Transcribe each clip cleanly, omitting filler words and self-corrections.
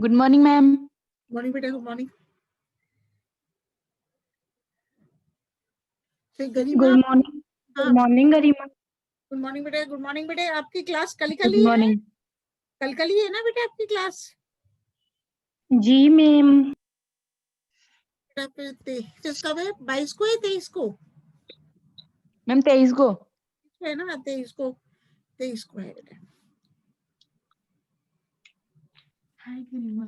Good morning ma'am. Morning बेटा, good morning. गरिमा, good morning. Good morning गरिमा। Good morning बेटा, good morning बेटा। आपकी class कल गुड ही है? मॉर्निंग। कल ही है ना बेटा आपकी क्लास? जी मैम। बेटा कब है? 22 को है 23 को? मैम 23 को है ना, 23 को। 23 को है बेटा। हाय गरिमा।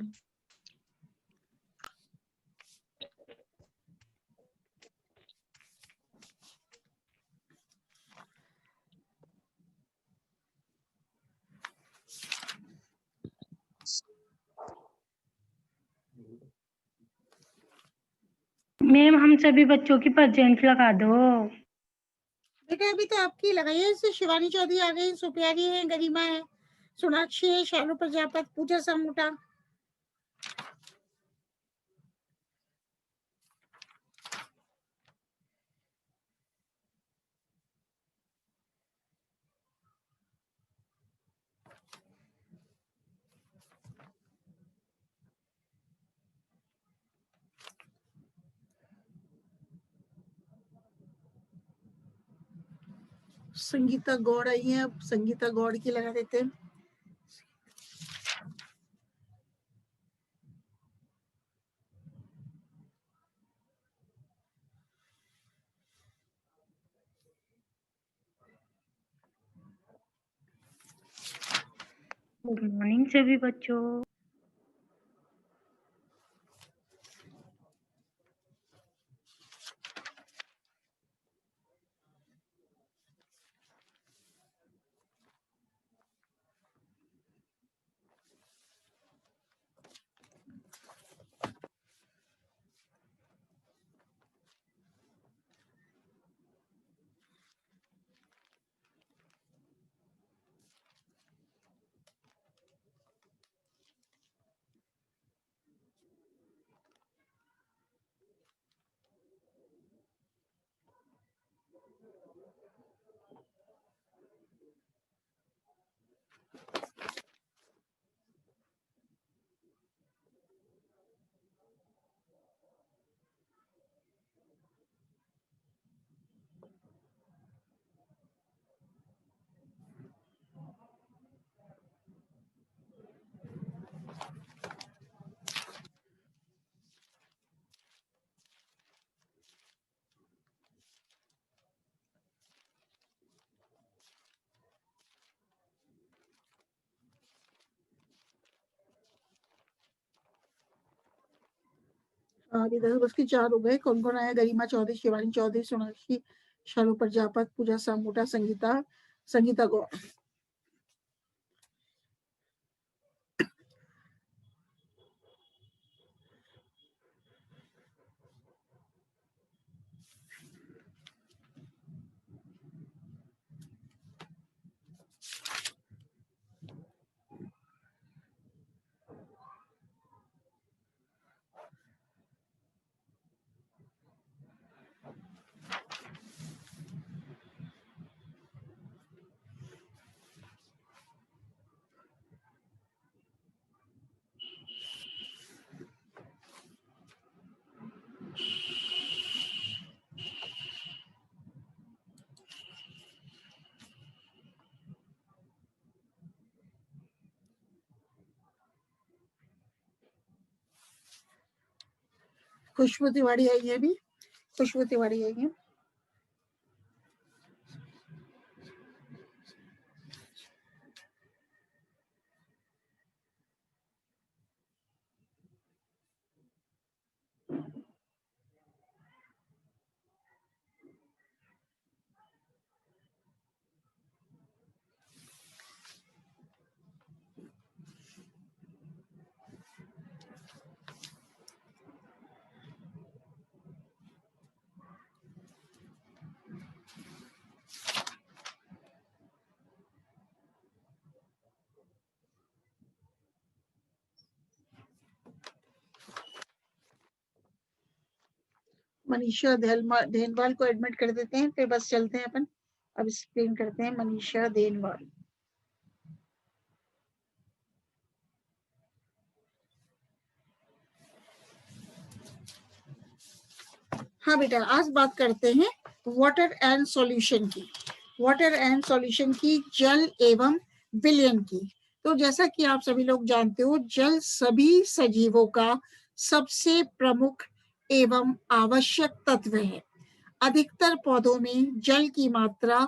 मैम हम सभी बच्चों की प्रेजेंट लगा दो। बेटा अभी तो आपकी लगाई है। इससे शिवानी चौधरी आ गई, सुप्यारी है, गरिमा है, सोनाक्षी है, शालू प्रजापत, पूजा सामूटा। संगीता गौड़ आई है, अब संगीता गौड़ की लगा देते हैं। गुड मॉर्निंग सभी बच्चों। अभी 10:04 हो गए। कौन कौन आया? गरिमा चौधरी, शिवानी चौधरी, सोनाक्षी, शालू प्रजापत, पूजा सामूटा, संगीता गौड़। खुशबू तिवारी आई है अभी। खुशबू तिवारी आई है। मनीषा देनवाल को एडमिट कर देते हैं, फिर बस चलते हैं अपन। अब स्क्रीन करते हैं मनीषा देनवाल। हाँ बेटा, आज बात करते हैं वाटर एंड सॉल्यूशन की। वाटर एंड सॉल्यूशन की, जल एवं विलयन की। तो जैसा कि आप सभी लोग जानते हो, जल सभी सजीवों का सबसे प्रमुख एवं आवश्यक तत्व है। अधिकतर पौधों में जल की मात्रा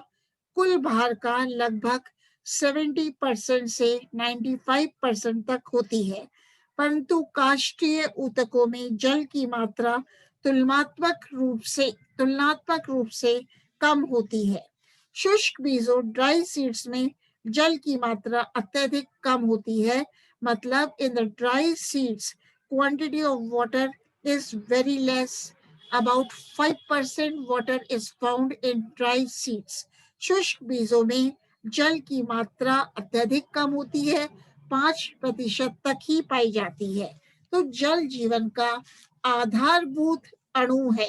कुल भार का लगभग 70% से 95% तक होती है, परंतु काष्ठीय ऊतकों में जल की मात्रा तुलनात्मक रूप से कम होती है। शुष्क बीजों ड्राई सीड्स में जल की मात्रा अत्यधिक कम होती है। मतलब in the dry seeds quantity of water is very less, about 5% water is found in dry seeds. शुष्क बीजों में जल की मात्रा अत्यधिक कम होती है, 5% तक ही पाई जाती है। तो जल जीवन का आधारभूत अणु है।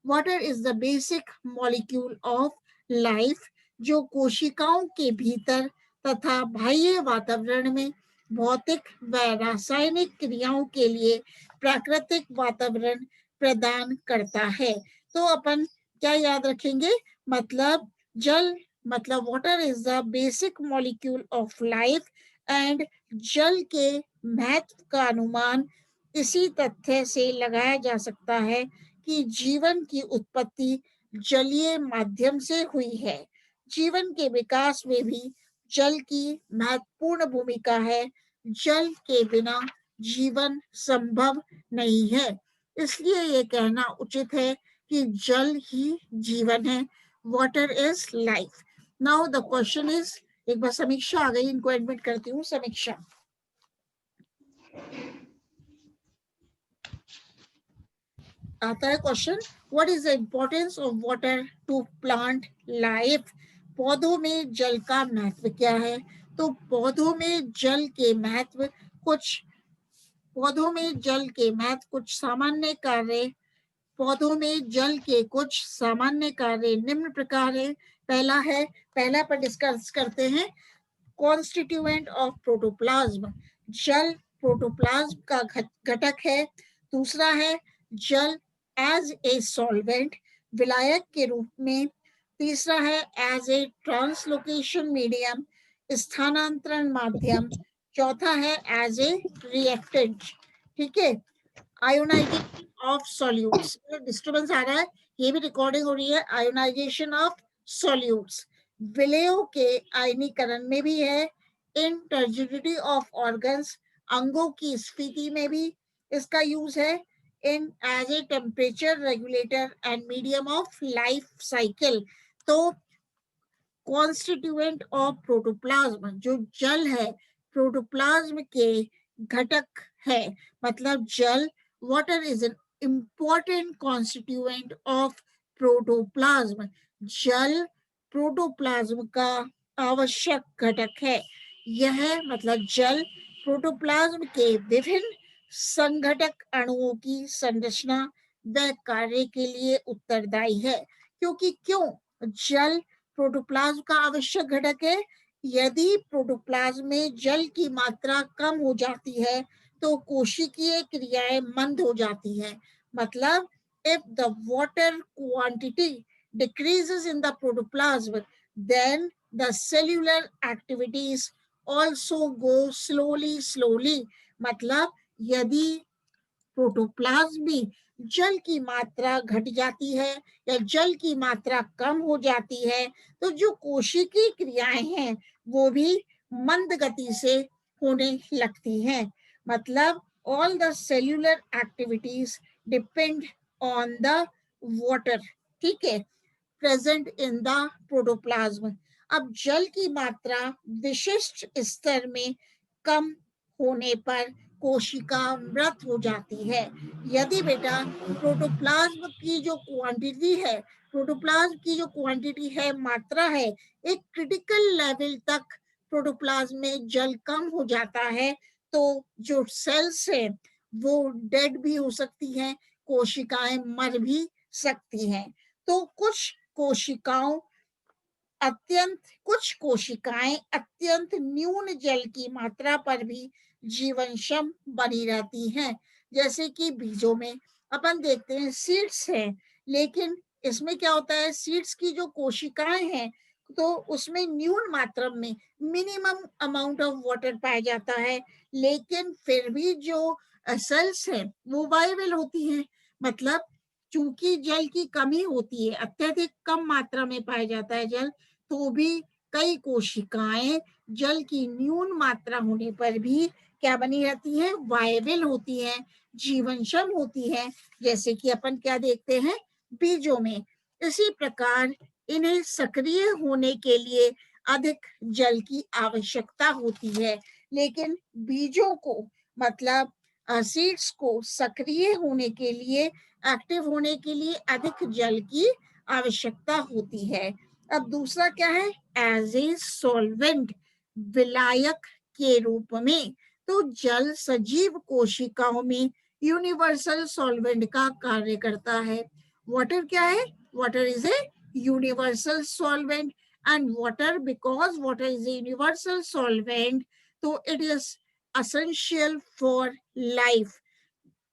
Water is the basic molecule of life, जो कोशिकाओं के भीतर तथा बाह्य वातावरण में भौतिक व रासायनिक क्रियाओं के लिए प्राकृतिक वातावरण प्रदान करता है। तो अपन क्या याद रखेंगे? मतलब जल, मतलब water is the basic molecule of life and जल के महत्व का अनुमान इसी तथ्य से लगाया जा सकता है कि जीवन की उत्पत्ति जलीय माध्यम से हुई है। जीवन के विकास में भी जल की महत्वपूर्ण भूमिका है। जल के बिना जीवन संभव नहीं है। इसलिए ये कहना उचित है कि जल ही जीवन है। Water is life. Now the question is, एक बार समीक्षा आ गई, इनको एडमिट करती हूँ। समीक्षा आता है question, what is the importance of water to plant life? पौधों में जल का महत्व क्या है? तो पौधों में जल के महत्व कुछ सामान्य कार्य, पौधों में जल के कुछ सामान्य कार्य निम्न प्रकार है। पहला पर डिस्कस करते हैं, कॉन्स्टिट्यूएंट ऑफ प्रोटोप्लाज्म। जल प्रोटोप्लाज्म का घटक है। दूसरा है जल एज ए सॉल्वेंट, विलायक के रूप में। तीसरा है एज ए ट्रांसलोकेशन मीडियम, स्थानांतरण माध्यम। चौथा है एज ए रिएक्टेंट। ठीक है। आयोनाइजेशन ऑफ सॉल्यूट्स, डिस्टर्बेंस आ रहा है, ये भी रिकॉर्डिंग हो रही है। आयोनाइजेशन ऑफ सॉल्यूट्स, विलयों के आयनीकरण में भी है। इन टर्जिडिटी ऑफ ऑर्गन्स, अंगों की स्फीति में भी इसका यूज है। In as a temperature regulator and medium of life cycle. तो कॉन्स्टिट्यूएंट ऑफ प्रोटोप्लाज्म, जो जल है प्रोटोप्लाज्म के घटक है। मतलब जल, water is an important constituent of protoplasm. जल प्रोटोप्लाज्म का आवश्यक घटक है। यह मतलब जल प्रोटोप्लाज्म के विभिन्न संघटक अणुओं की संरचना व कार्य के लिए उत्तरदायी है। क्योंकि क्यों जल प्रोटोप्लाज्म का आवश्यक घटक है? यदि प्रोटोप्लाज्म में जल की मात्रा कम हो जाती है तो कोशिकीय क्रियाएं मंद हो जाती हैं। मतलब if the water quantity decreases in the protoplasm, then the cellular activities also go slowly. मतलब यदि प्रोटोप्लाज्म में जल की मात्रा घट जाती है या जल की मात्रा कम हो जाती है, तो जो कोशिकीय क्रियाएं हैं वो भी मंद गति से होने लगती हैं। मतलब all the cellular activities depend on the water, ठीक है, प्रेजेंट इन द प्रोटोप्लाज्म। अब जल की मात्रा विशिष्ट स्तर में कम होने पर कोशिका मृत हो जाती है। यदि बेटा प्रोटोप्लाज्म की जो क्वांटिटी है, मात्रा है, एक क्रिटिकल लेवल तक प्रोटोप्लाज्म में जल कम हो जाता है, तो जो सेल्स है वो डेड भी हो सकती हैं, कोशिकाएं मर भी सकती हैं। तो कुछ कोशिकाएं अत्यंत न्यून जल की मात्रा पर भी जीवनक्षम बनी रहती हैं। जैसे कि बीजों में अपन देखते हैं सीड्स हैं, लेकिन इसमें क्या होता है, सीड्स की जो कोशिकाएं हैं तो उसमें न्यून मात्रा में मिनिमम अमाउंट ऑफ वाटर पाया जाता है, लेकिन फिर भी जो सेल्स हैं वो वायबल होती हैं। मतलब चूंकि जल की कमी होती है, अत्यधिक कम मात्रा में पाया जाता है जल, तो भी कई कोशिकाएं जल की न्यून मात्रा होने पर भी क्या बनी रहती है, वायबल होती है, जीवनक्षम होती है, जैसे कि अपन क्या देखते हैं बीजों में। इसी प्रकार इन्हें सक्रिय होने के लिए अधिक जल की आवश्यकता होती है, लेकिन बीजों को मतलब सीड्स को सक्रिय होने के लिए, एक्टिव होने के लिए अधिक जल की आवश्यकता होती है। अब दूसरा क्या है, एज ए सॉल्वेंट, विलायक के रूप में। तो जल सजीव कोशिकाओं में यूनिवर्सल सॉल्वेंट का कार्य करता है। वाटर क्या है, water is a universal solvent, and water, because water is a universal solvent, so it is essential for life.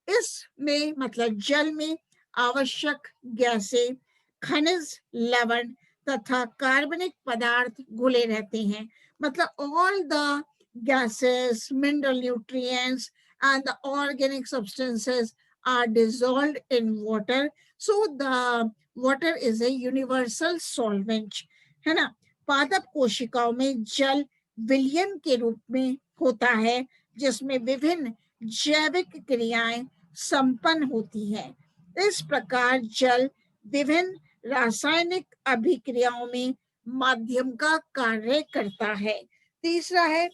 इसमें मतलब जल में आवश्यक गैसें, खनिज, लवण तथा कार्बनिक पदार्थ घुले रहते हैं। मतलब all the gases, mineral nutrients and the organic substances are dissolved in water, so the water is a universal solvent, है ना। पादप कोशिकाओं में जल विलयन के रूप में होता है, जिसमें विभिन्न जैविक क्रियाएं संपन्न होती है। इस प्रकार जल विभिन्न रासायनिक अभिक्रियाओं में माध्यम का कार्य करता है। तीसरा है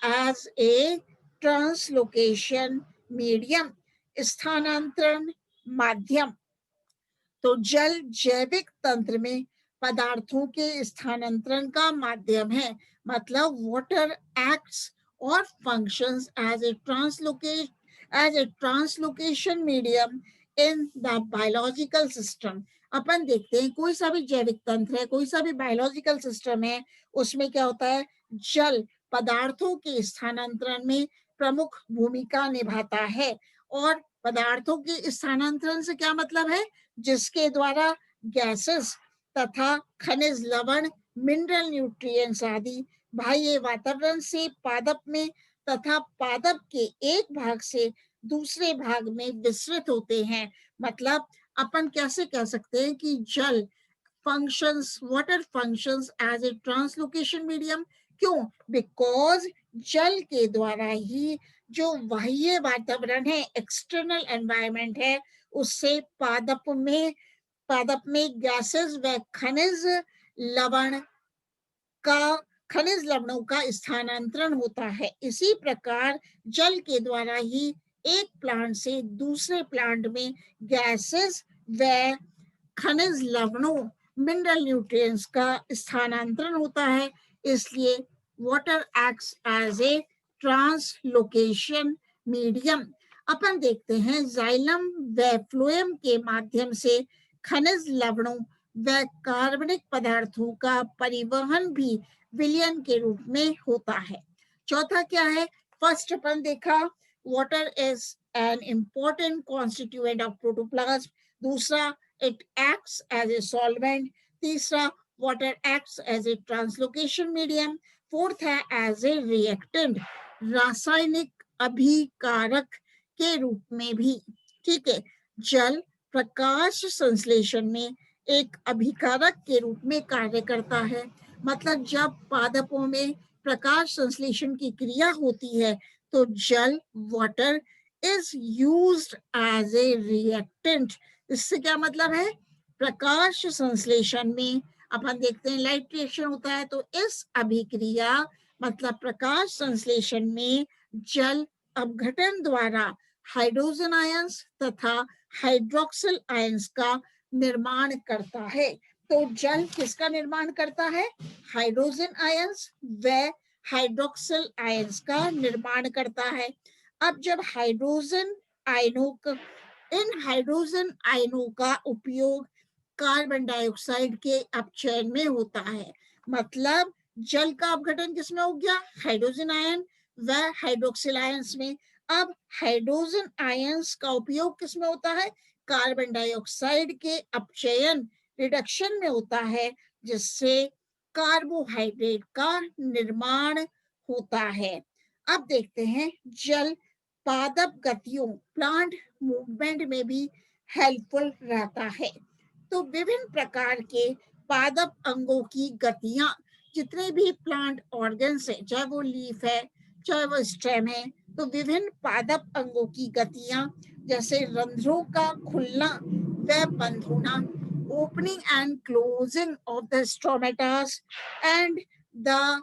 एज ए ट्रांसलोकेशन मीडियम, स्थानांतरण माध्यम। तो जल जैविक तंत्र में पदार्थों के स्थानांतरण का माध्यम है। मतलब वाटर एक्ट्स और functions as a translocation medium in the biological system. अपन देखते हैं कोई सा भी जैविक तंत्र है, कोई सा भी बायोलॉजिकल सिस्टम है, उसमें क्या होता है, जल पदार्थों के स्थानांतरण में प्रमुख भूमिका निभाता है। और पदार्थों के स्थानांतरण से क्या मतलब है, जिसके द्वारा गैसेस तथा खनिज, लवण, मिनरल न्यूट्रिएंट्स आदि बाह्य वातावरण से पादप में तथा पादप के एक भाग से दूसरे भाग में विसरित होते हैं। मतलब अपन कैसे कह सकते हैं कि जल functions, water functions as a translocation medium। क्यों? बिकॉज जल के द्वारा ही जो बाह्य वातावरण है, एक्सटर्नल एनवायरनमेंट है, उससे पादप में गैसेस व लवण खनिज लवणों का स्थानांतरण होता है। इसी प्रकार जल के द्वारा ही एक प्लांट से दूसरे प्लांट में गैसेस व खनिज लवणों, मिनरल न्यूट्रिएंट्स का स्थानांतरण होता है। इसलिए water acts as a translocation medium. अपन देखते हैं जाइलम व फ्लोएम के माध्यम से खनिज लवणों व कार्बनिक पदार्थों का परिवहन भी विलयन के रूप में होता है। चौथा क्या है, फर्स्ट अपन देखा water is an important constituent of protoplasm. दूसरा, it acts as a solvent। तीसरा, water acts as a translocation medium। Fourth है as a reactant, रासायनिक अभिकारक के रूप में भी। ठीक है, जल प्रकाश संश्लेषण में एक अभिकारक के रूप में कार्य करता है। मतलब जब पादपों में प्रकाश संश्लेषण की क्रिया होती है तो जल, water, is used as a reactant. इससे क्या मतलब है, प्रकाश संश्लेषण में अपन देखते हैं लाइट रिएक्शन होता है, तो इस अभिक्रिया मतलब प्रकाश संश्लेषण में जल अपघटन द्वारा हाइड्रोजन आयंस तथा हाइड्रोक्सिल आयंस का निर्माण करता है। तो जल किसका निर्माण करता है, हाइड्रोजन आयंस व हाइड्रोक्सिल आयंस का निर्माण करता है। अब जब इन हाइड्रोजन आयनों का उपयोग कार्बन डाइऑक्साइड के अपचयन में होता है। मतलब जल का अपघटन किसमें हो गया, हाइड्रोजन आयन व हाइड्रोक्सिल आयंस में। अब हाइड्रोजन आयंस का उपयोग किसमें होता है, कार्बन डाइऑक्साइड के अपचयन रिडक्शन में होता है, जिससे कार्बोहाइड्रेट का निर्माण होता है। अब देखते हैं जल पादप गतियों प्लांट मूवमेंट में भी हेल्पफुल रहता है। तो विभिन्न प्रकार के पादप अंगों की गतियां, जितने भी प्लांट ऑर्गन्स है, चाहे वो लीफ है चाहे वो स्टेम है, तो विभिन्न पादप अंगों की गतियां जैसे रंध्रों का खुलना व बंद होना, opening and closing of the stomatas and the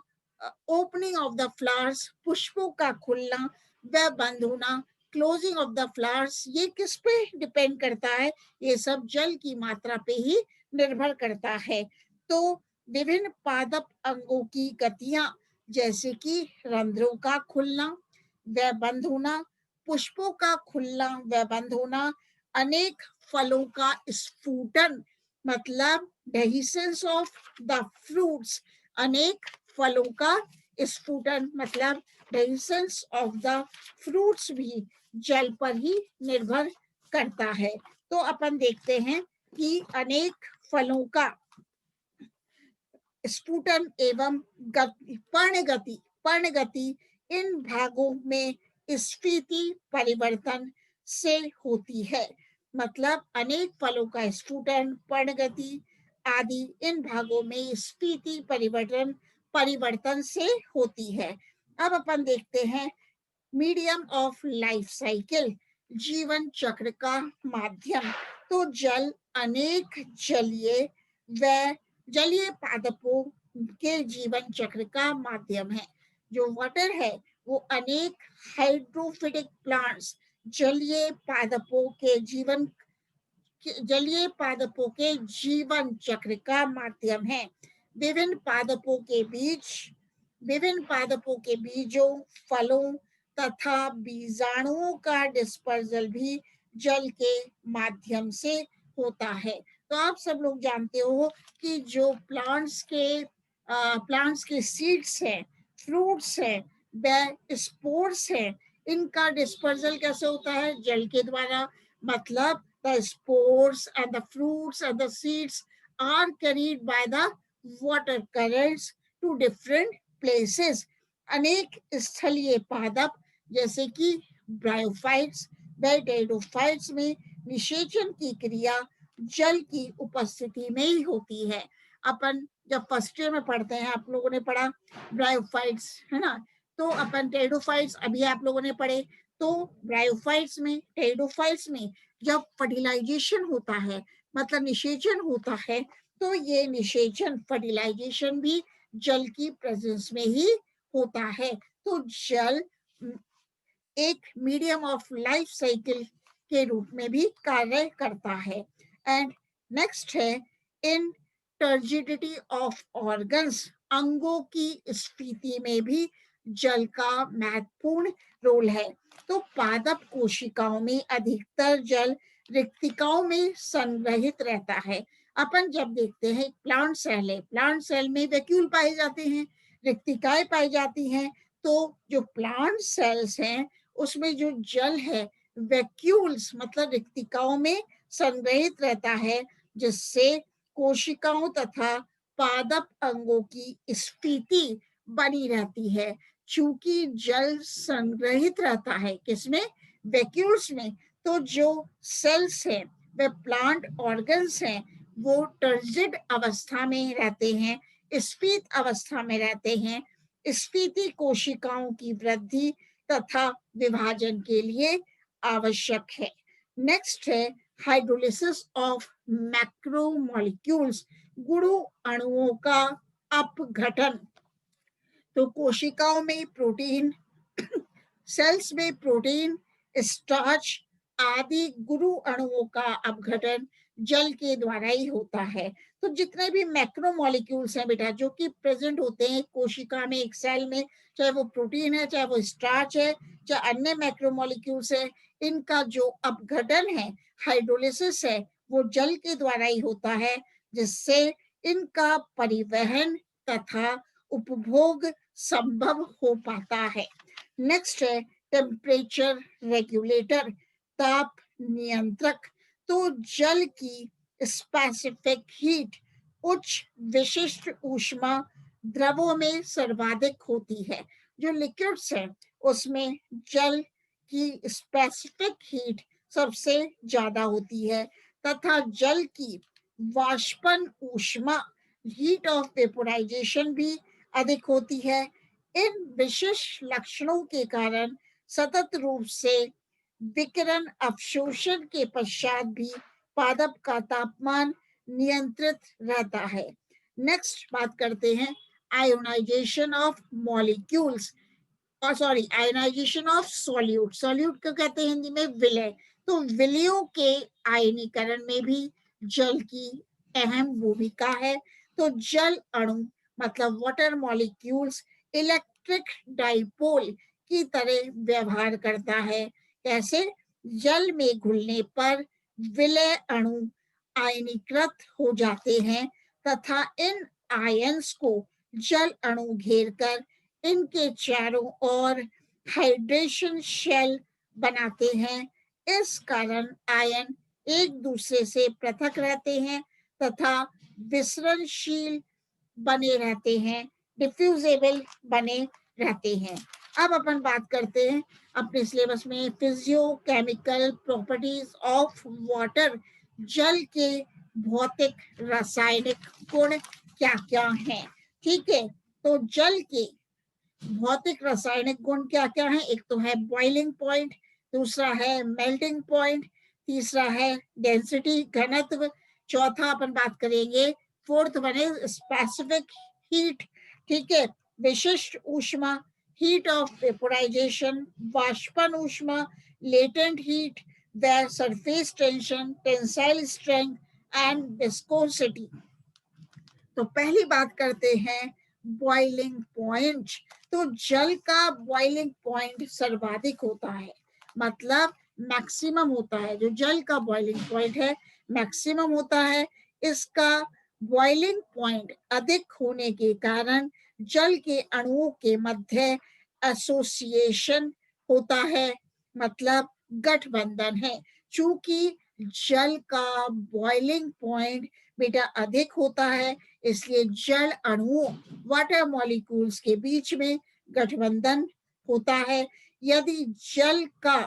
opening of the flowers, पुष्पों का खुलना व बंद होना, क्लोजिंग ऑफ द फ्लावर्स, ये किस पे डिपेंड करता है? ये सब जल की मात्रा पे ही निर्भर करता है। तो विभिन्न पादप अंगों की गतियां जैसे कि रंध्रों का खुलना व बंद होना, पुष्पों का खुलना व बंद होना, अनेक फलों का स्फुटन मतलब डेहिसेंस ऑफ द फ्रूट्स, अनेक फलों का स्फुटन मतलब डेहिसेंस ऑफ द फ्रूट्स भी जल पर ही निर्भर करता है। तो अपन देखते हैं कि अनेक फलों का स्फुटन एवं पर्णगति इन भागों में स्फीति परिवर्तन से होती है। मतलब अनेक फलों का स्फुटन, पर्णगति आदि इन भागों में स्फीति परिवर्तन से होती है। अब अपन देखते हैं मीडियम ऑफ लाइफ साइकिल, जीवन चक्र का माध्यम। तो जल अनेक जलीय पादपों के जीवन चक्र का माध्यम है। जो वाटर है वो अनेक हाइड्रोफिटिक प्लांट्स जलीय पादपों के जीवन चक्र का माध्यम है। विभिन्न पादपों के बीजों, फलों तथा बीजाणुओं का डिस्पर्सल भी जल के माध्यम से होता है। तो आप सब लोग जानते हो कि जो प्लांट्स के सीड्स हैं, फ्रूट्स हैं व स्पोर्स हैं, इनका डिस्पर्सल कैसे होता है? जल के द्वारा। मतलब the spores and the fruits and the seeds are carried by the water currents to different places. अनेक स्थलीय पादप जैसे कि ब्रायोफाइट्स व टेरिडोफाइट्स में निषेचन की क्रिया जल की उपस्थिति में ही होती है। अपन जब फर्स्ट ईयर में पढ़ते हैं, आप लोगों ने पढ़ा ब्रायोफाइट्स, है ना? तो अपन टेरिडोफाइट्स अभी आप लोगों ने पढ़े। तो ब्रायोफाइट्स में, टेरिडोफाइट्स में जब फर्टिलाइजेशन होता है, मतलब निषेचन होता है, तो ये निषेचन फर्टिलाइजेशन भी जल की प्रेजेंस में ही होता है। तो जल एक मीडियम ऑफ लाइफ साइकिल के रूप में भी कार्य करता है। एंड नेक्स्ट है इन टर्जिडिटी ऑफ ऑर्गन्स, अंगों की स्फीति में भी जल का महत्वपूर्ण रोल है। तो पादप कोशिकाओं में अधिकतर जल रिक्तिकाओं में संग्रहित रहता है। अपन जब देखते हैं प्लांट सेल में वैक्यूल पाए जाते हैं, रिक्तिकाएं पाई जाती हैं। तो जो प्लांट सेल्स हैं उसमें जो जल है वैक्यूल्स मतलब रिक्तिकाओं में संग्रहित रहता है, जिससे कोशिकाओं तथा पादप अंगों की स्फीति बनी रहती है। चूंकि जल संग्रहित रहता है किसमें? वैक्यूल्स में। तो जो सेल्स हैं वे प्लांट ऑर्गन्स हैं, वो टर्जिड अवस्था में रहते हैं, स्फीत अवस्था में रहते हैं। स्फीति कोशिकाओं की वृद्धि तथा विभाजन के लिए आवश्यक है। नेक्स्ट है हाइड्रोलिसिस ऑफ मैक्रोमोलिक्यूल्स, गुणु अणुओं का अपघटन। तो कोशिकाओं में प्रोटीन, सेल्स में प्रोटीन, स्टार्च आदि गुरु अणुओं का अपघटन जल के द्वारा ही होता है। तो जितने भी मैक्रोमोलिक्यूल्स हैं बेटा जो कि प्रेजेंट होते हैं कोशिका में, एक सेल में, चाहे वो प्रोटीन है, चाहे वो स्टार्च है, चाहे अन्य मैक्रोमोलिक्यूल्स है, इनका जो अपघटन है, हाइड्रोलिसिस है, वो जल के द्वारा ही होता है, जिससे इनका परिवहन तथा उपभोग संभव हो पाता है। नेक्स्ट है टेम्परेचर रेगुलेटर, ताप नियंत्रक। तो जल की स्पेसिफिक हीट, उच्च विशिष्ट ऊष्मा द्रवों में सर्वाधिक होती है। जो लिक्विड्स है उसमें जल की स्पेसिफिक हीट सबसे ज्यादा होती है तथा जल की वाष्पन ऊष्मा, हीट ऑफ वेपोराइजेशन भी अधिक होती है। इन विशेष लक्षणों के कारण सतत रूप से विकिरण अवशोषण के पश्चात भी पादप का तापमान नियंत्रित रहता है। नेक्स्ट बात करते हैं ionisation of molecules, sorry ionisation of solute. Solute को कहते हैं हिंदी में विलय। तो विलयों के आयनीकरण में भी जल की अहम भूमिका है। तो जल अणु मतलब वाटर मॉलिक्यूल्स इलेक्ट्रिक डाइपोल की तरह व्यवहार करता है। कैसे? जल में घुलने पर विलय अणु आयनीकृत हो जाते हैं तथा इन आयंस को जल अणु घेरकर इनके चारों ओर हाइड्रेशन शेल बनाते हैं। इस कारण आयन एक दूसरे से पृथक रहते हैं तथा विसरणशील बने रहते हैं, डिफ्यूजेबल बने रहते हैं। अब अपन बात करते हैं अपने सिलेबस में physio chemical properties of water. जल के भौतिक रासायनिक गुण क्या क्या हैं? ठीक है, तो जल के भौतिक रासायनिक गुण क्या क्या है? एक तो है बॉइलिंग पॉइंट, दूसरा है मेल्टिंग पॉइंट, तीसरा है डेंसिटी घनत्व, चौथा अपन बात करेंगे fourth one is specific heat. ठीक है, विशिष्ट ऊष्मा, हीट ऑफ वेपोराइजेशन, वाष्पन ऊष्मा, लेटेंट हीट, व surface tension, tensile strength and viscosity. तो पहली बात करते हैं बॉइलिंग पॉइंट। तो जल का बॉइलिंग पॉइंट सर्वाधिक होता है, मतलब मैक्सिमम होता है। जो जल का बॉइलिंग पॉइंट है मैक्सिमम होता है। इसका बॉइलिंग पॉइंट अधिक होने के कारण जल के अणुओं के मध्य एसोसिएशन होता है, मतलब गठबंधन है। चूंकि जल का बॉइलिंग पॉइंट बेटा अधिक होता है, इसलिए जल अणुओं वाटर मॉलिक्यूल्स के बीच में गठबंधन होता है। यदि जल का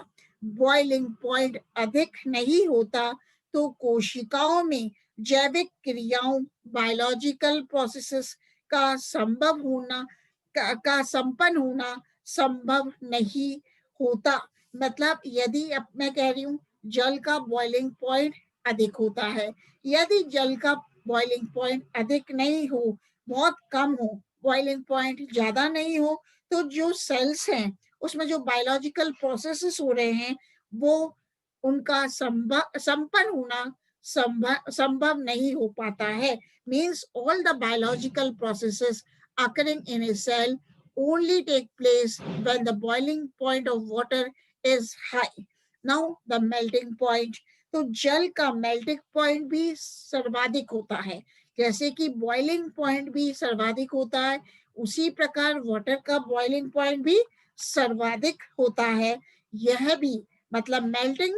बॉइलिंग पॉइंट अधिक नहीं होता तो कोशिकाओं में जैविक क्रियाओं, बायोलॉजिकल प्रोसेसेस का संभव होना का संपन्न होना संभव नहीं होता। मतलब यदि अब मैं कह रही हूँ जल का बॉइलिंग पॉइंट अधिक होता है, यदि जल का बॉइलिंग पॉइंट अधिक नहीं हो, बहुत कम हो, बॉइलिंग पॉइंट ज्यादा नहीं हो, तो जो सेल्स हैं उसमें जो बायोलॉजिकल प्रोसेसेस हो रहे हैं वो उनका संपन्न होना संभव नहीं हो पाता है। Means all the biological processes occurring in a cell only take place when the boiling point of water is high. Now the melting point, तो जल का मेल्टिंग पॉइंट भी सर्वाधिक होता है। जैसे कि बॉइलिंग पॉइंट भी सर्वाधिक होता है, उसी प्रकार वाटर का बॉइलिंग पॉइंट भी सर्वाधिक होता है। यह भी मतलब मेल्टिंग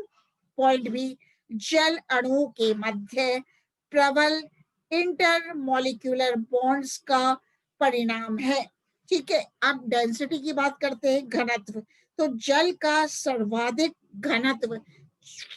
पॉइंट भी जल अणुओं के मध्य प्रबल इंटरमॉलिक्यूलर बॉन्ड्स का परिणाम है। ठीक है, अब डेंसिटी की बात करते हैं, घनत्व। तो जल का सर्वाधिक घनत्व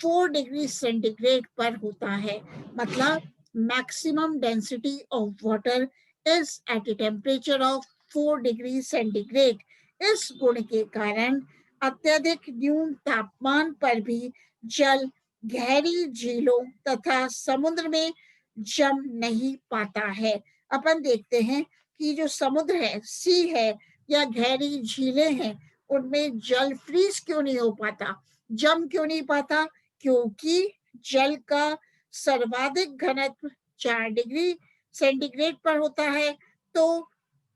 4 डिग्री सेंटीग्रेड पर होता है, मतलब maximum density of water is at a temperature of 4 degree centigrade. इस गुण के कारण अत्यधिक न्यून तापमान पर भी जल गहरी झीलों तथा समुद्र में जम नहीं पाता है। अपन देखते हैं कि जो समुद्र है, सी है या गहरी झीलें हैं, उनमें जल फ्रीज क्यों नहीं हो पाता, जम क्यों नहीं पाता? क्योंकि जल का सर्वाधिक घनत्व 4 डिग्री सेंटीग्रेड पर होता है। तो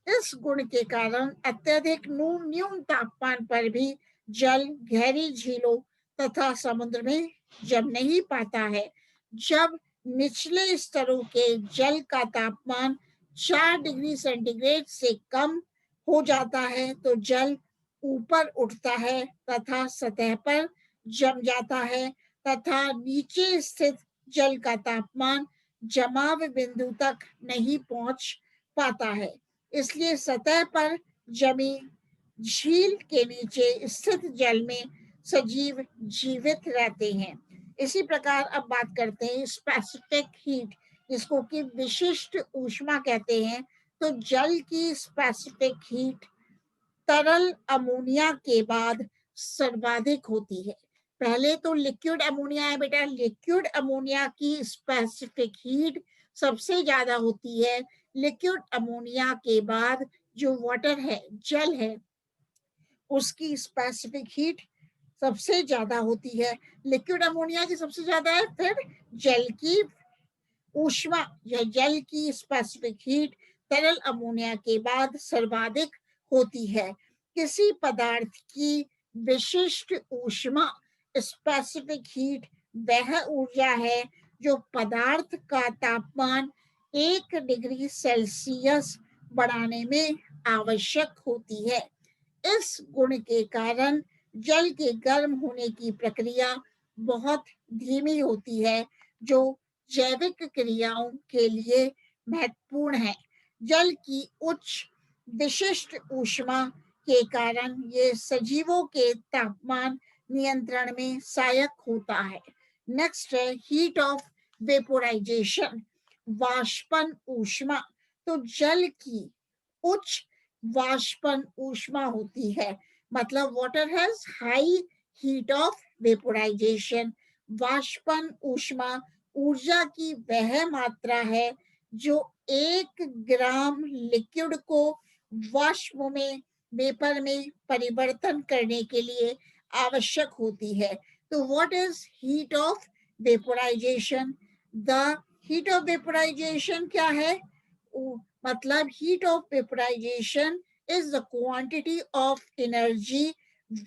इस गुण के कारण अत्यधिक न्यून तापमान पर भी जल गहरी झीलों तथा समुद्र में जम नहीं पाता है। जब निचले स्तरों के जल का तापमान 4 डिग्री सेंटीग्रेड से कम हो जाता है तो जल ऊपर उठता है तथा सतह पर जम जाता है। तथा नीचे स्थित जल का तापमान जमाव बिंदु तक नहीं पहुंच पाता है, इसलिए सतह पर जमी झील के नीचे स्थित जल में सजीव जीवित रहते हैं। इसी प्रकार अब बात करते हैं स्पेसिफिक हीट, जिसको कि विशिष्ट ऊष्मा कहते हैं। तो जल की स्पेसिफिक हीट तरल अमोनिया के बाद सर्वाधिक होती है। पहले तो लिक्विड अमोनिया है बेटा, लिक्विड अमोनिया की स्पेसिफिक हीट सबसे ज्यादा होती है। लिक्विड अमोनिया के बाद जो वाटर है, जल है, उसकी स्पेसिफिक हीट सबसे ज्यादा होती है। लिक्विड अमोनिया की सबसे ज्यादा है, फिर जल की ऊष्मा या जल की स्पेसिफिक हीट तरल अमोनिया के बाद सर्वाधिक होती है। किसी पदार्थ की विशिष्ट ऊष्मा स्पेसिफिक हीट वह ऊर्जा है जो पदार्थ का तापमान 1 डिग्री सेल्सियस बढ़ाने में आवश्यक होती है। इस गुण के कारण जल के गर्म होने की प्रक्रिया बहुत धीमी होती है, जो जैविक क्रियाओं के लिए महत्वपूर्ण है। जल की उच्च विशिष्ट ऊष्मा के कारण ये सजीवों के तापमान नियंत्रण में सहायक होता है। नेक्स्ट है हीट ऑफ वेपोराइजेशन, वाष्पन ऊष्मा। तो जल की उच्च वाष्पन ऊष्मा होती है, मतलब water has high heat of vaporisation. वाष्पन ऊष्मा ऊर्जा की वह मात्रा है जो 1 ग्राम लिक्विड को वाष्प में, वेपर में परिवर्तन करने के लिए आवश्यक होती है। तो what is heat of vaporisation? The heat of vaporisation क्या है? मतलब heat of vaporisation is the quantity of energy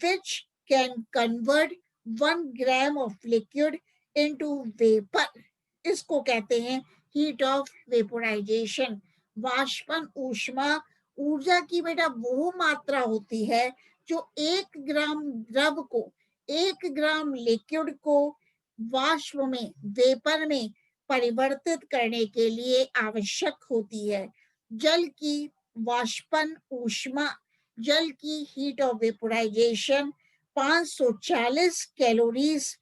which can convert 1 gram of liquid into vapor. इसको कहते हैं हीट ऑफ वेपोराइजेशन। वाष्पन ऊष्मा ऊर्जा की बेटा वो मात्रा होती है जो 1 ग्राम द्रव को, 1 ग्राम लिक्विड को वाष्प में, वेपर में परिवर्तित करने के लिए आवश्यक होती है। जल की वाष्पन ऊष्मा, जल की heat of vaporisation 540 calories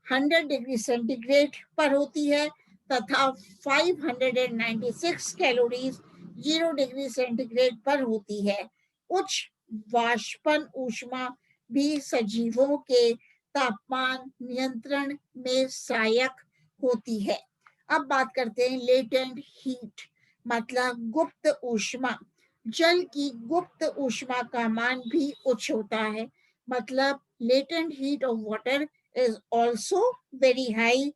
100 degree centigrade पर होती है तथा 596 कैलोरीज 0 डिग्री सेंटीग्रेड पर होती है। उच्च वाष्पन ऊष्मा भी सजीवों के तापमान नियंत्रण में सहायक होती है। अब बात करते हैं लेटेंट हीट, मतलब गुप्त ऊष्मा। जल की गुप्त ऊष्मा का मान भी उच्च होता है, मतलब latent heat of water is also very high.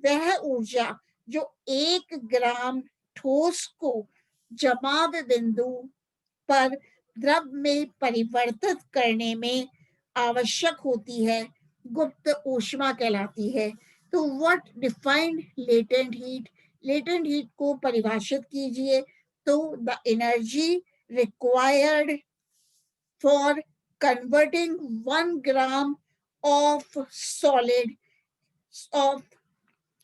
वह ऊर्जा जो 1 ग्राम ठोस को जमाव बिंदु पर द्रव में परिवर्तित करने में आवश्यक होती है, गुप्त ऊष्मा कहलाती है। तो what defined latent heat? Latent heat को परिभाषित कीजिए। तो the energy required for converting 1 gram of of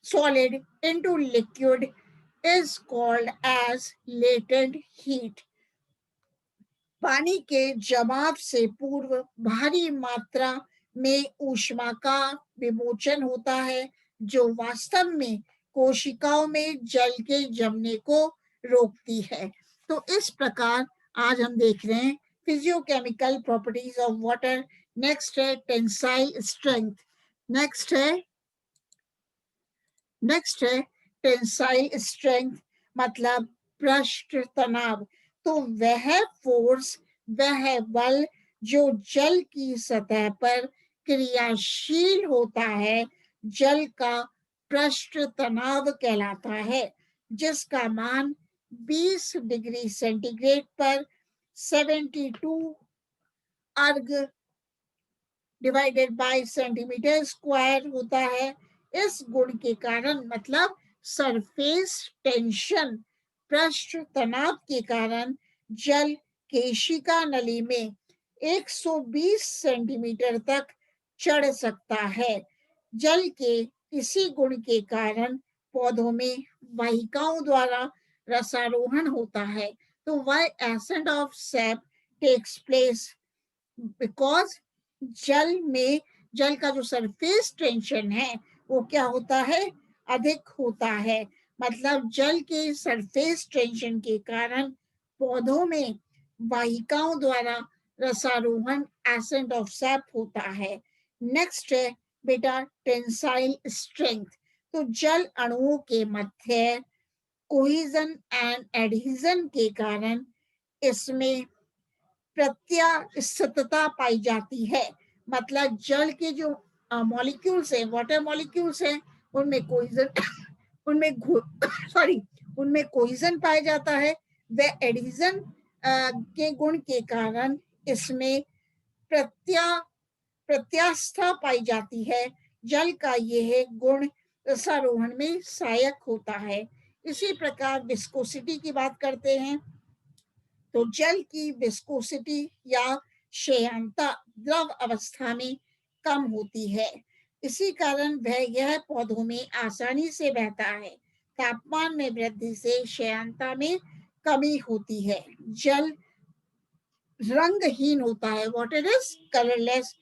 solid into liquid is called as latent heat. पानी के जमाव से पूर्व भारी मात्रा में ऊष्मा का विमोचन होता है, जो वास्तव में कोशिकाओं में जल के जमने को रोकती है। तो इस प्रकार आज हम देख रहे हैं physicochemical properties of water. Next है टेंसाइल स्ट्रेंथ। नेक्स्ट है टेंसाइल स्ट्रेंथ, मतलब पृष्ठ तनाव। तो वह फोर्स, वह बल जो जल की सतह पर क्रियाशील होता है, जल का पृष्ठ तनाव कहलाता है, जिसका मान 20 डिग्री सेंटीग्रेड पर 72 अर्ग डिवाइडेड बाय सेंटीमीटर स्क्वायर होता है। इस गुण के कारण, मतलब सरफेस टेंशन, पृष्ठ तनाव के कारण जल केशिका नली में 120 सेंटीमीटर तक चढ़ सकता है, जल के इसी गुण के कारण पौधों में वाहिकाओं द्वारा रसारोहण होता है। तो why ascent of sap takes place? Because जल का जो सरफेस टेंशन है वो क्या होता है, अधिक होता है। मतलब जल के सरफेस टेंशन के कारण पौधों में वाहिकाओं द्वारा रसारोहण एसेंट ऑफ सैप होता है। नेक्स्ट है बेटा टेंसाइल स्ट्रेंथ। तो जल अणुओं के मध्य कोहिजन एंड एडहिजन के कारण इसमें प्रत्यास्थता पाई जाती है। मतलब जल के जो मॉलिक्यूल्स है, वाटर मॉलिक्यूल्स है, उनमें कोइजन उनमें सॉरी उनमें कोइजन पाया जाता है। व एडिजन के गुण के कारण इसमें प्रत्या प्रत्यास्था पाई जाती है। जल का यह गुण रसारोहण में सहायक होता है। इसी प्रकार विस्कोसिटी की बात करते हैं। तो जल की विस्कोसिटी या श्रेयांता द्रव अवस्था में कम होती है। इसी कारण वह यह पौधों में आसानी से बहता है। तापमान में वृद्धि से श्रेयांता में कमी होती है। जल रंगहीन होता है, वाटर इज कलरलेस,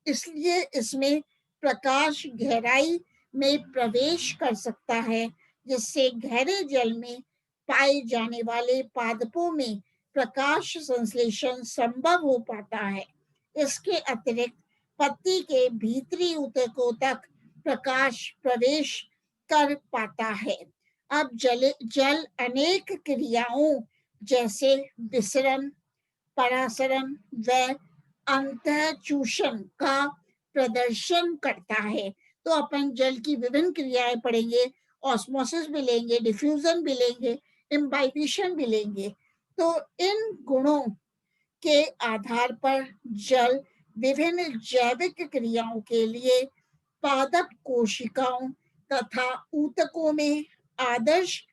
इसलिए इसमें प्रकाश गहराई में प्रवेश कर सकता है, जिससे गहरे जल में पाए जाने वाले पादपों में प्रकाश संश्लेषण संभव हो पाता है। इसके अतिरिक्त पत्ती के भीतरी ऊतकों तक प्रकाश प्रवेश कर पाता है। अब जल अनेक क्रियाओं जैसे विसरण, परासरण व अंतःचूषण का प्रदर्शन करता है। तो अपन जल की विभिन्न क्रियाएं पढ़ेंगे, ऑस्मोसिस भी लेंगे, डिफ्यूजन भी लेंगे, इम्बाइबिशन भी लेंगे। तो इन गुणों के आधार पर जल विभिन्न जैविक क्रियाओं के लिए पादप कोशिकाओं तथा ऊतकों में आदर्श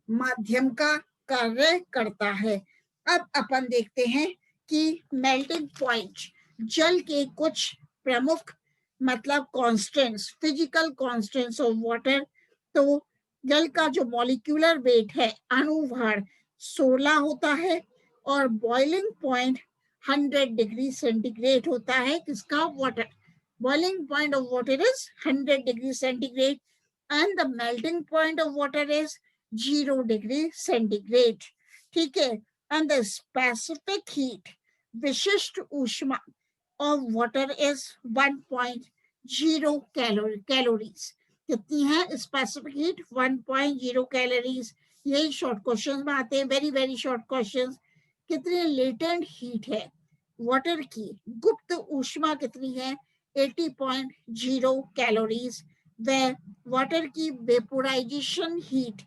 माध्यम का कार्य करता है। अब अपन देखते हैं कि मेल्टिंग पॉइंट, जल के कुछ प्रमुख मतलब constants, physical constants of water. तो जल का जो मॉलिक्यूलर वेट है, अणुभार 16 होता है और बॉइलिंग पॉइंट 100 डिग्री सेंटीग्रेड होता है। किसका? Water. Boiling point of water is 100 degree centigrade and the melting point of water is 0 degree centigrade. ठीक है। एंड द स्पेसिफिक हीट, विशिष्ट ऊष्मा ऑफ वाटर इज 1.0 कैलोरीज। कितनी है स्पेसिफिक हीट? 1.0 कैलोरीज। यही शॉर्ट क्वेश्चन में आते हैं, वेरी वेरी शॉर्ट क्वेश्चन। कितनी लेटेंट हीट है वाटर की? गुप्त ऊष्मा कितनी है? 80.0 कैलोरीज। व वाटर की वेपोराइजेशन हीट,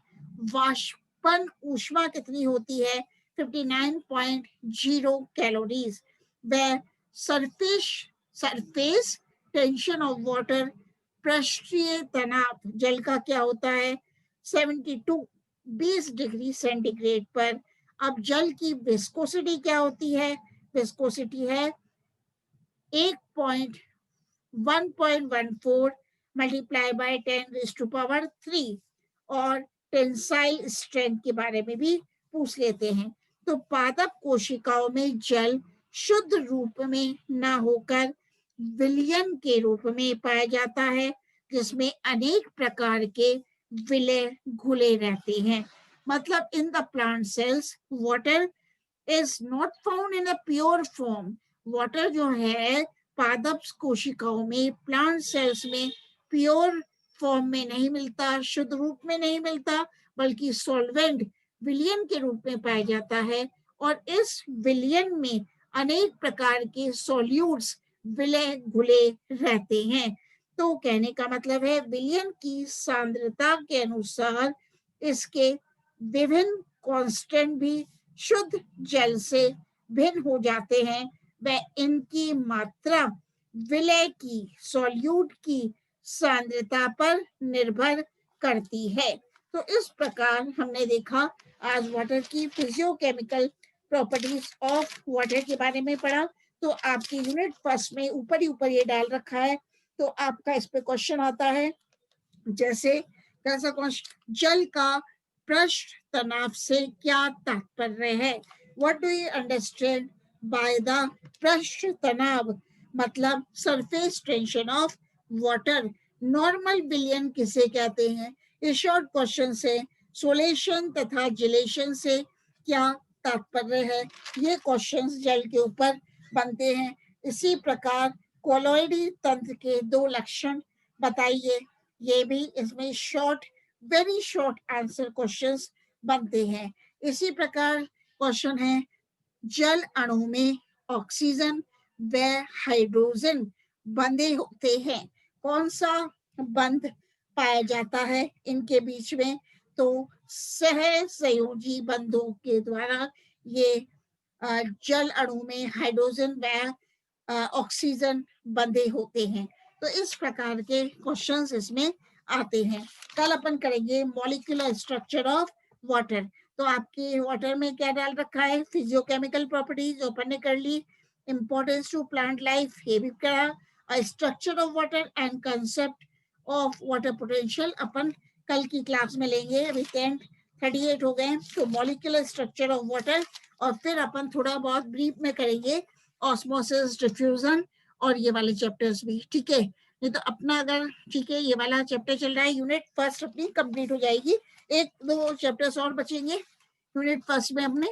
वाष्पन ऊष्मा कितनी होती है? 59.0 कैलोरीज। व सरफेस टेंशन ऑफ वाटर, पृष्ठीय तनाव जल का क्या होता है? 20 डिग्री सेंटीग्रेड पर। अब जल की विस्कोसिटी क्या होती है? विस्कोसिटी है 1.14 मल्टीप्लाई बाय 10⁻³ और टेंसाइल स्ट्रेंथ के बारे में भी पूछ लेते हैं। तो पादप कोशिकाओं में जल शुद्ध रूप में न होकर विलयन के रूप में पाया जाता है, जिसमें अनेक प्रकार के विलय घुले रहते हैं। मतलब in the plant cells water is not found in a pure form. Water जो है पादप कोशिकाओं में, प्लांट सेल्स में प्योर फॉर्म में नहीं मिलता, शुद्ध रूप में नहीं मिलता, बल्कि सॉल्वेंट विलयन के रूप में पाया जाता है। और इस विलयन में अनेक प्रकार के सॉल्यूट्स विलय घुले रहते हैं। तो कहने का मतलब है विलयन की सांद्रता के अनुसार इसके विभिन्न कांस्टेंट भी शुद्ध जल से भिन्न हो जाते हैं। व इनकी मात्रा विलय की, सॉल्यूट की सांद्रता पर निर्भर करती है। तो इस प्रकार हमने देखा आज वाटर की फिजियोकेमिकल प्रॉपर्टीज ऑफ वाटर के बारे में पढ़ा। तो आपकी यूनिट फर्स्ट में ऊपर ही ऊपर ये डाल रखा है तो आपका इस पे क्वेश्चन आता है, जैसे कैसा क्वेश्चन, जल का पृष्ठ तनाव से क्या तात्पर्य है? What do you understand by the पृष्ठ तनाव? मतलब surface tension of water. Normal विलयन किसे कहते हैं? इस शॉर्ट क्वेश्चन से सोलेशन तथा जिलेशन से क्या तात्पर्य है, ये क्वेश्चंस जल के ऊपर बनते हैं। इसी प्रकार कोलॉइडी तंत्र के 2 लक्षण बताइए, ये भी इसमें short, very short answer questions बनते हैं। इसी प्रकार क्वेश्चन है, जल अणु में ऑक्सीजन व हाइड्रोजन बंधे होते हैं, कौन सा बंध पाया जाता है इनके बीच में? तो सह संयोजी बंधों के द्वारा ये जल अणु में हाइड्रोजन व ऑक्सीजन बंधे होते हैं। तो इस प्रकार के क्वेश्चंस इसमें आते हैं। कल अपन करेंगे मॉलिक्यूलर स्ट्रक्चर ऑफ वाटर। तो आपके वाटर में क्या डाल रखा है, फिजियोकेमिकल प्रॉपर्टीज अपन ने कर ली, इंपॉर्टेंस टू प्लांट लाइफ ये भी करा, और structure of water and concept of water potential अपन कल की क्लास में लेंगे। अभी 10:38 हो गए, तो मॉलिक्यूलर स्ट्रक्चर ऑफ वाटर, और फिर अपन थोड़ा बहुत ब्रीफ में करेंगे ऑस्मोसिस, डिफ्यूजन और ये वाले चैप्टर्स भी, ठीक है? नहीं तो अपना अगर, ठीक है, ये वाला चैप्टर चल रहा है, यूनिट फर्स्ट अपनी कंप्लीट हो जाएगी, 1-2 चैप्टर्स और बचेंगे यूनिट फर्स्ट में अपने।